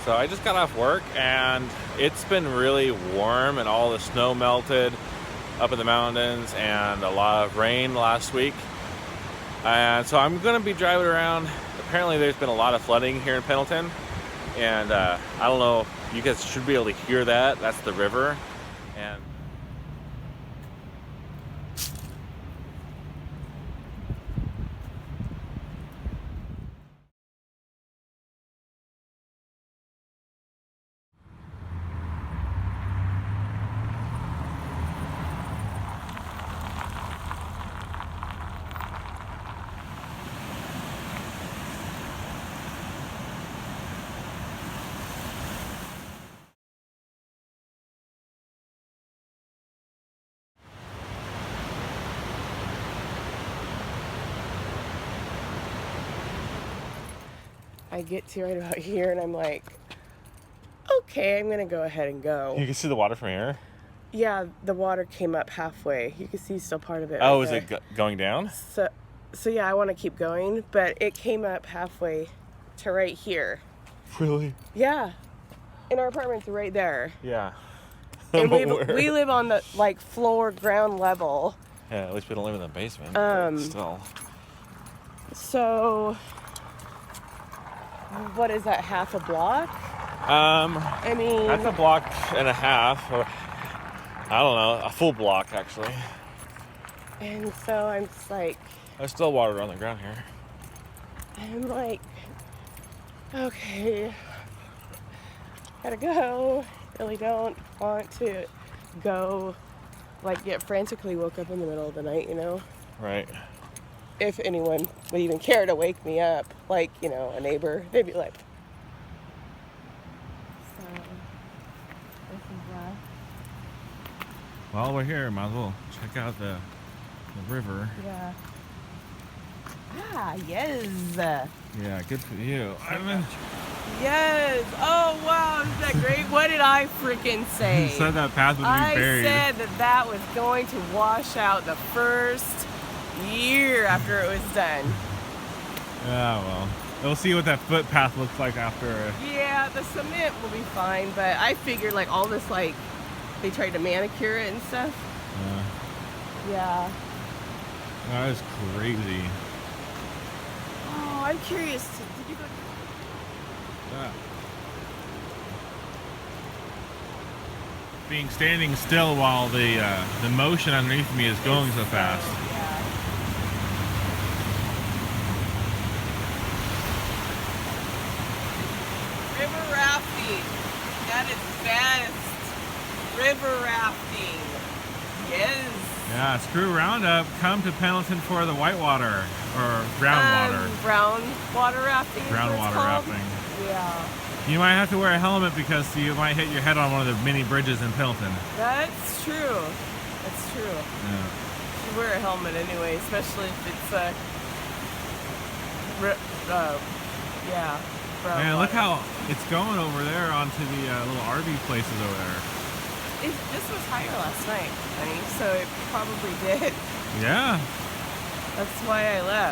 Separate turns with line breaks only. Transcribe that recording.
So I just got off work and it's been really warm and all the snow melted up in the mountains and a lot of rain last week. And so I'm going to be driving around. Apparently there's been a lot of flooding here in Pendleton. And I don't know, you guys should be able to hear that. That's the river. And
I get to right about here and I'm like, okay, I'm gonna go ahead and go.
you can see the water from here?
Yeah, the water came up halfway. You can see still part of it.
Oh,
right
is
there.
it going down?
So yeah, I want to keep going, but it came up halfway to right here.
Really?
Yeah, and our apartment's right there.
Yeah.
And we live on the floor ground level.
Yeah, at least we don't live in the basement. But still.
So what is that, half a block? I mean,
that's a block and a half, or I don't know, a full block actually.
And so I'm just like,
There's still water on the ground here.
I'm like, okay, gotta go. Really don't want to go, get frantically woke up in the middle of the night,
Right.
If anyone would even care to wake me up, a neighbor, they'd be like. So, this is rough.
While we're here, might as well check out the river.
Yeah. Ah, yes.
Yeah, good for you.
Yes. Oh, wow. Isn't that great? What did I freaking say?
You said that path would be buried.
I said that was going to wash out the first year after it was done.
Yeah, well, we'll see what that footpath looks like after.
Yeah, the cement will be fine, but I figured all this they tried to manicure it and stuff. Yeah.
That is crazy.
Oh, I'm curious. Did you go?
Yeah. Being standing still while the motion underneath me is going so fast.
Yeah. River rafting. That is best. River rafting. Yes.
Yeah, screw Roundup. Come to Pendleton for the whitewater or groundwater.
Groundwater rafting.
Groundwater rafting.
Yeah.
You might have to wear a helmet because you might hit your head on one of the mini bridges in Pendleton.
That's true. That's true.
Yeah.
You should wear a helmet anyway, especially if it's yeah.
Man, look how it's going over there onto the little RV places over there.
This was higher last night, honey, so it probably did.
Yeah.
That's why I left.